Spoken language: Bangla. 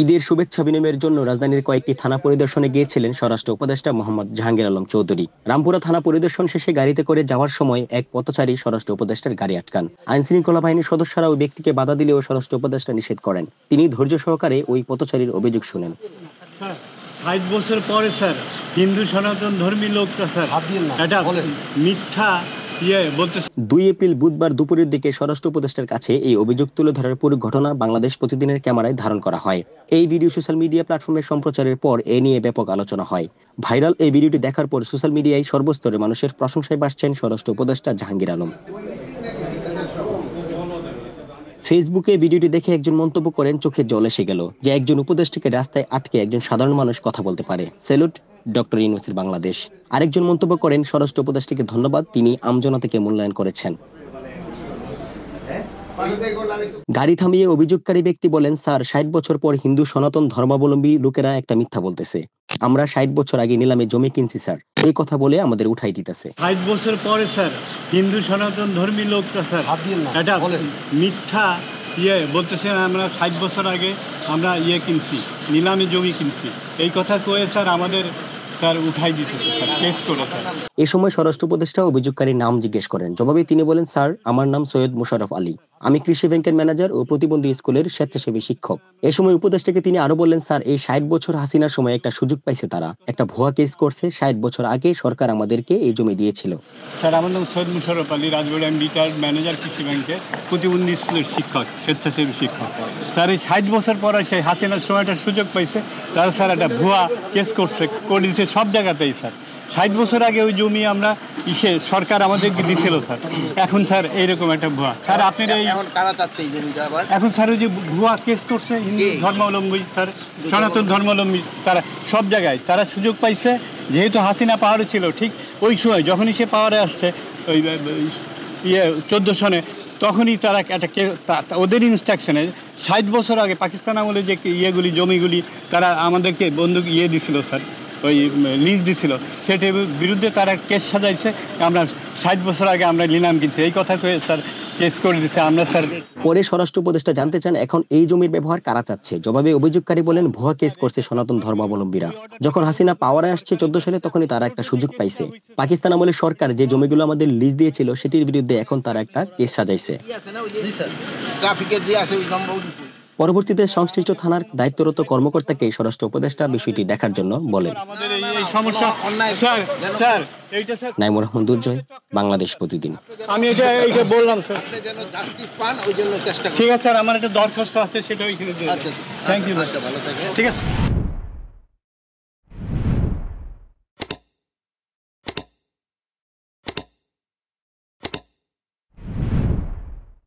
ঈদের শুভেচ্ছা বিনিময়ের জন্য রাজধানীর কয়েকটি থানা পরিদর্শনে গিয়েছিলেন স্বরাষ্ট্র উপদেষ্টা মোহাম্মদ জাহাঙ্গীর আলম চৌধুরী। রামপুরা থানা পরিদর্শন শেষে গাড়িতে করে যাওয়ার সময় এক পথচারী স্বরাষ্ট্র উপদেষ্টার গাড়ি আটকান। আইন শৃঙ্খলা বাহিনীর সদস্যরা ওই ব্যক্তিকে বাধা দিলেও স্বরাষ্ট্র উপদেষ্টা নিষেধ করেন। তিনি ধৈর্য সহকারে ওই পথচারীর অভিযোগ শুনেন। ৬০ বছর পরে স্যার হিন্দু সনাতন ধর্মী লোকটা স্যার এটা মিথ্যা ২ এপ্রিল বুধবার দুপুরের দিকে স্বরাষ্ট্র উপদেষ্টার কাছে এই অভিযোগ তুলে ধরার পুরো ঘটনা বাংলাদেশ প্রতিদিনের ক্যামেরায় ধারণ করা হয়। এই ভিডিও সোশ্যাল মিডিয়া প্ল্যাটফর্মে সম্প্রচারের পর এ নিয়ে ব্যাপক আলোচনা হয়। ভাইরাল এই ভিডিওটি দেখার পর সোশ্যাল মিডিয়ায় সর্বস্তরে মানুষের প্রশংসায় ভাসছেন স্বরাষ্ট্র উপদেষ্টা জাহাঙ্গীর আলম। ফেসবুকে ভিডিওটি দেখে একজন মন্তব্য করেন, চোখে জল এসে গেল যে একজন উপদেষ্টাকে রাস্তায় আটকে একজন সাধারণ মানুষ কথা বলতে পারে। স্যালুট ডক্টর ইউনূসের বাংলাদেশ। আরেকজন মন্তব্য করেন, স্বরাষ্ট্র উপদেষ্টাকে ধন্যবাদ, তিনি আমজনতাকে মূল্যায়ন করেছেন। গাড়ি থামিয়ে অভিযোগকারী ব্যক্তি বলেন, স্যার ৬০ বছর পর হিন্দু সনাতন ধর্মাবলম্বী লোকেরা একটা মিথ্যা বলতেছে। আমরা ৬০ বছর আগে নিলামে জমি কিনছি স্যার, এই কথা বলে আমাদের উঠাই দিতেছে। ৬০ বছর পরে স্যার হিন্দু সনাতন ধর্মী লোকটা স্যার এটা মিথ্যা বলতেছেন। আমরা ৬০ বছর আগে আমরা কিনছি, নিলামে জমি কিনছি, এই কথা কয়ে স্যার আমাদের স্যার উঠাই দিতেছে স্যার, কেস করে স্যার। এ সময় স্বরাষ্ট্র উপদেষ্টা অভিযোগকারীর নাম জিজ্ঞেস করেন। জবাবে তিনি বলেন, স্যার আমার নাম সৈয়দ মোশাররফ আলী, আমি কৃষি ব্যাংকের ম্যানেজার ও প্রতিবন্ধী স্কুলের স্বেচ্ছাসেবী শিক্ষক। এ সময় উপদেষ্টাকে তিনি আরো বললেন, স্যার এই ৬০ বছর হাসিনার সময় একটা সুযোগ পাইছে, তারা একটা ভুয়া কেস করছে। ৬০ বছর আগে সরকার আমাদেরকে এই জমি দিয়েছিল। স্যার আমার নাম সৈয়দ মোশাররফ আলী, রাজবাড়ী, আমি রিটায়ার্ড ম্যানেজার কৃষি ব্যাংকে, প্রতিবন্ধী স্কুলের শিক্ষক, স্বেচ্ছাসেবী শিক্ষক। স্যার এই ৬০ বছর পরে সেই হাসিনার সময় একটা সুযোগ পাইছে, তারা স্যার একটা ভুয়া কেস করছে, করে দিচ্ছে সব জায়গাতেই স্যার। ৬০ বছর আগে ওই জমি আমরা সরকার আমাদেরকে দিছিল স্যার, এখন স্যার এইরকম একটা ভুয়া। স্যার আপনার এই এখন স্যার ওই যে ভুয়া কেস করছে হিন্দু ধর্মাবলম্বী স্যার, সনাতন ধর্মাবলম্বী, তারা সব জায়গায় তারা সুযোগ পাইছে। যেহেতু হাসিনা পাওয়ারে ছিল, ঠিক ওই সময় যখনই সে পাওয়ারে আসছে ওই 14 সনে, তখনই তারা একটা ওদের ইনস্ট্রাকশনে ৬০ বছর আগে পাকিস্তান আমলে যে জমিগুলি তারা আমাদেরকে বন্দুক দিছিল স্যার, ওই লিজ দিছিল, সেটার বিরুদ্ধে তারা কেস সাজাইছে। আমরা ৬০ বছর আগে আমরা নিলাম কিনছি, এই কথা কয়ে স্যার কেস করে দিচ্ছে আমরা স্যার। পরে স্বরাষ্ট্র উপদেষ্টা জানতে চান এখন এই জমির ব্যবহার কারা চাচ্ছে। জবাবে অভিযোগকারী বলেন, ভুয়া কেস করছে সনাতন ধর্মাবলম্বীরা। যখন হাসিনা পাওয়ারে আসছে 14 সালে, তখনই তারা একটা সুযোগ পাইছে। পাকিস্তান আমলের সরকার যে জমিগুলো আমাদের লিজ দিয়েছিল সেটির বিরুদ্ধে এখন তারা একটা কেস সাজাইছে। পরবর্তীতে সংশ্লিষ্ট থানার দায়িত্বরত কর্মকর্তাকে স্বরাষ্ট্র উপদেষ্টা বিষয়টি দেখার জন্য বলেন। নাইমুর রহমান দুর্জয়, বাংলাদেশ প্রতিদিন। আমি এটা বললাম স্যার, ঠিক আছে স্যার, আমার একটা দরখাস্ত আছে, সেটা ওইখানে দিয়ে। থ্যাংক ইউ, ঠিক আছে।